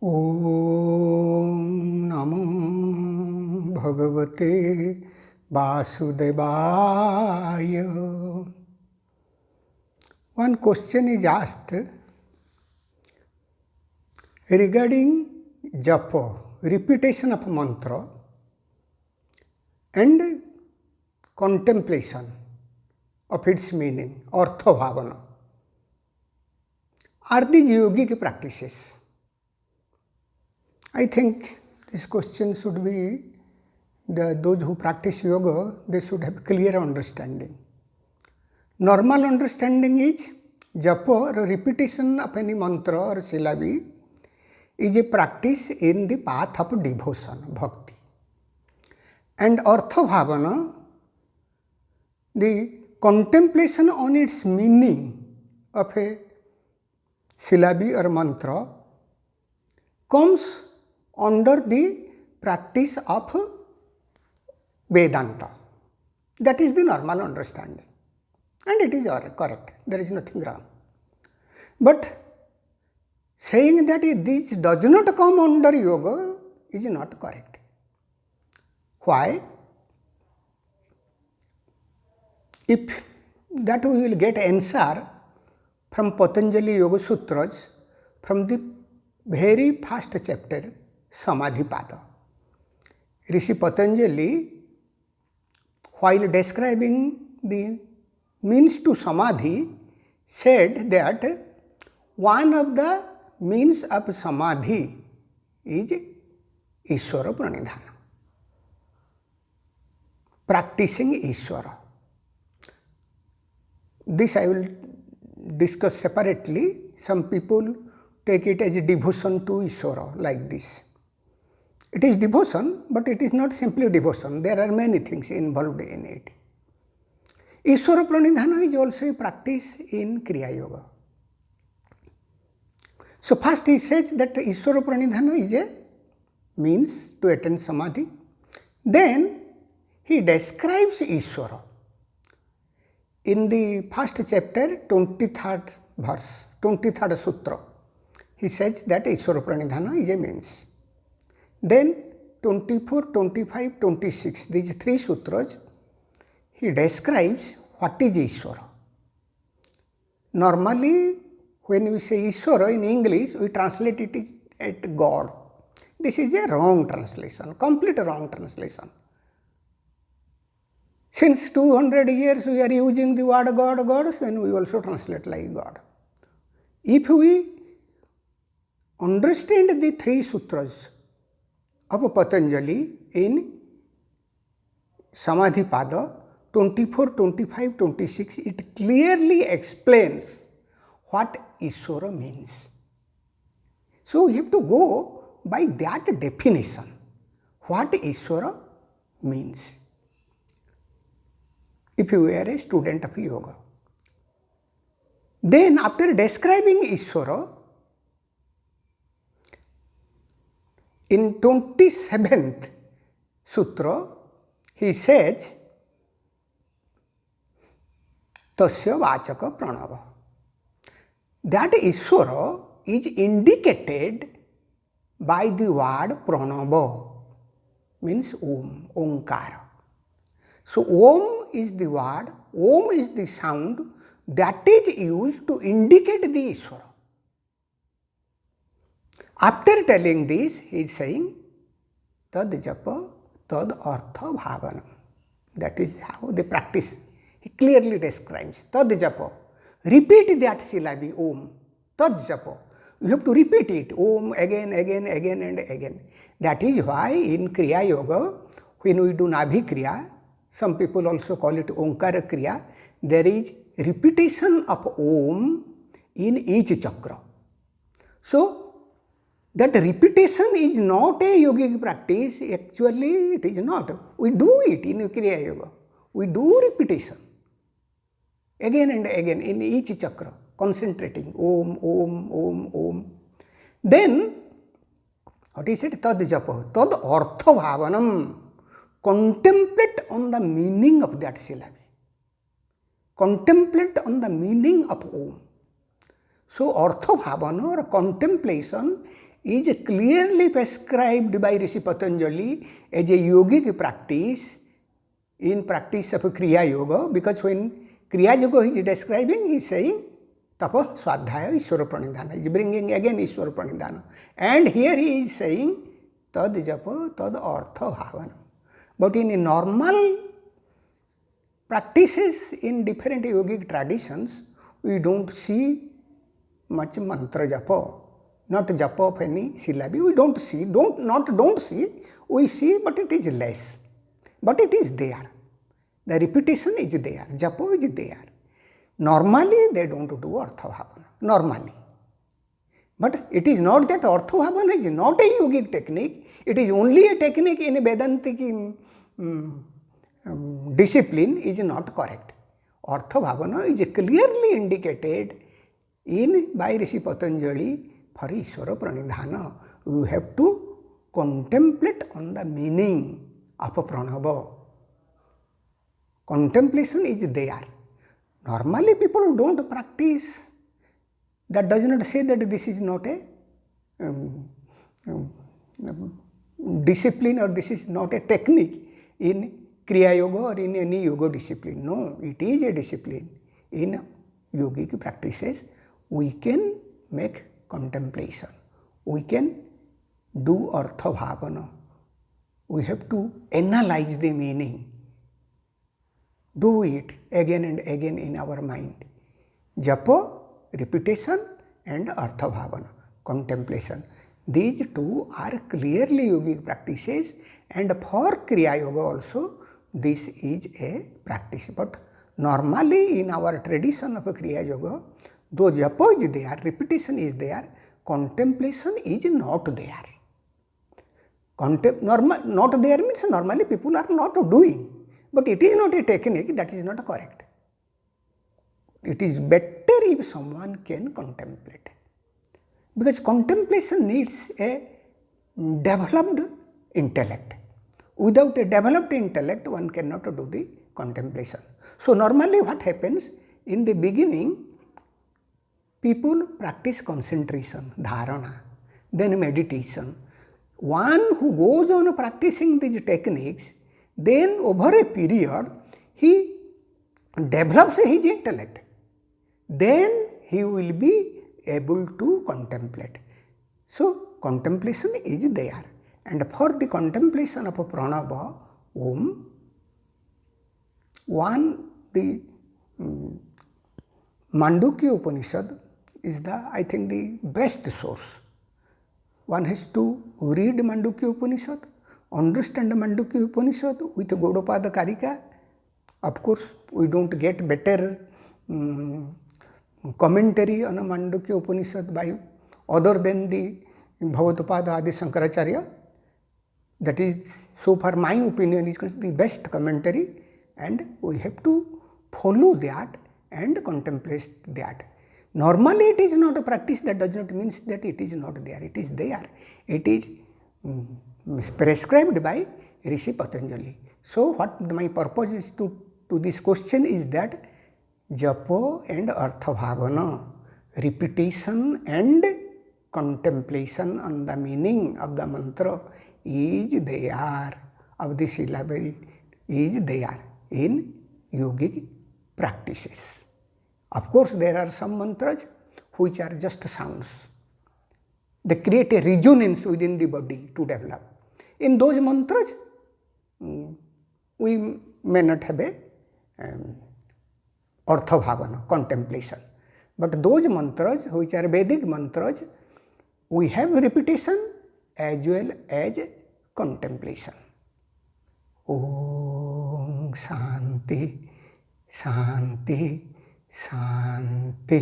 Om Namo Bhagavate Vasudevaya. One question is asked regarding japa, repetition of mantra, and contemplation of its meaning, artha bhavana. Are these yogic practices? I think this question should be those who practice yoga, they should have clear understanding. Normal understanding is japa or repetition of any mantra or syllabi is a practice in the path of devotion, bhakti. And artha bhavana, the contemplation on its meaning of a syllabi or mantra, comes under the practice of Vedanta. That is the normal understanding. And it is correct. There is nothing wrong. But saying that this does not come under yoga is not correct. Why? If that we will get answer from Patanjali Yogasutras, from the very first chapter, Samadhi Pada. Rishi Patanjali, while describing the means to Samadhi, said that one of the means of Samadhi is Ishwara Pranidhana, practicing Ishwara. This I will discuss separately. Some people take it as a devotion to Ishwara, like this. It is devotion, but it is not simply devotion. There are many things involved in it. Ishwara Pranidhana is also a practice in Kriyayoga. So first he says that Ishwara Pranidhana is a means to attain Samadhi. Then he describes Ishwara. In the first chapter, 23rd verse, 23rd sutra, he says that Ishwara Pranidhana is a means. Then 24, 25, 26, these three sutras, he describes what is Ishwara. Normally, when we say Ishwara in English, we translate it as God. This is a wrong translation, complete wrong translation. Since 200 years we are using the word God, then we also translate like God. If we understand the three sutras of Patanjali in Samadhi Pada 24, 25, 26, it clearly explains what Ishwara means. So we have to go by that definition, what Ishwara means, if you are a student of yoga. Then after describing Ishwara, in 27th sutra, he says, Tasya vachaka pranava. That Ishwara is indicated by the word pranava, means Om, omkara. So Om is the word, Om is the sound that is used to indicate the Ishwara. After telling this, he is saying, Tad japa, tad artha bhavana. That is how they practice. He clearly describes, Tad japa. Repeat that syllabi, Om. Tad japa. You have to repeat it, Om, again, again, again, and again. That is why in Kriyayoga, when we do Nabhi Kriya, some people also call it omkara Kriya, there is repetition of Om in each chakra. So, that repetition is not a yogic practice, actually it is not. We do it in Kriya Yoga. We do repetition again and again in each chakra, concentrating Om, Om, Om, Om. Then, what is it? Tad japa, tad artha bhavanam. Contemplate on the meaning of that syllable. Contemplate on the meaning of Om. So, artha bhavana or contemplation is clearly prescribed by Rishi Patanjali as a yogic practice in practice of Kriyayoga, because when Kriyayoga he is describing, he is saying Tapa Swadhyaya Ishwara Pranidhana, he is bringing again Ishwara Pranidhana, and here he is saying tad japa tad artha bhavana. But in normal practices in different yogic traditions, we don't see much mantra japa, not japa of any syllabi. We don't see, we see, but it is less. But it is there. The repetition is there, japa is there. Normally they don't do artha bhavana, normally. But it is not that artha bhavana is not a yogic technique, it is only a technique in a vedantic discipline is not correct. Artha bhavana is clearly indicated by Rishi Patanjali for Ishwara Pranidhana. You have to contemplate on the meaning of pranava. Contemplation is there. Normally people don't practice. That does not say that this is not a discipline or this is not a technique in Kriyayoga or in any yoga discipline. No, it is a discipline. In yogic practices, we can make contemplation. We can do artha bhavana. We have to analyze the meaning. Do it again and again in our mind. Japa, repetition, and artha bhavana, contemplation. These two are clearly yogic practices, and for Kriya Yoga also this is a practice. But normally in our tradition of Kriya Yoga, though japa is there, repetition is there, contemplation is not there. Not there means normally people are not doing, but it is not a technique, that is not correct. It is better if someone can contemplate, because contemplation needs a developed intellect. Without a developed intellect, one cannot do the contemplation. So normally what happens, in the beginning, people practice concentration, dharana, then meditation. One who goes on practicing these techniques, then over a period, he develops his intellect. Then he will be able to contemplate. So contemplation is there. And for the contemplation of pranava, Om, the Mandukya Upanishad is I think the best source. One has to read Mandukya Upanishad, understand Mandukya Upanishad with Gaudapada Karika. Of course, we don't get better commentary on a Mandukya Upanishad by other than the Bhagavapada Adi Shankaracharya. That is, so far my opinion, is the best commentary, and we have to follow that and contemplate that. Normally it is not a practice, that does not mean that it is not there. It is there. It is prescribed by Rishi Patanjali. So what my purpose is to this question is that japa and artha bhavana, repetition and contemplation on the meaning of the mantra is there, of the syllabary is there in yogic practices. Of course, there are some mantras which are just sounds. They create a resonance within the body to develop. In those mantras, we may not have a artha bhavana, contemplation. But those mantras which are Vedic mantras, we have repetition as well as contemplation. Om Shanti, Shanti, Shanti.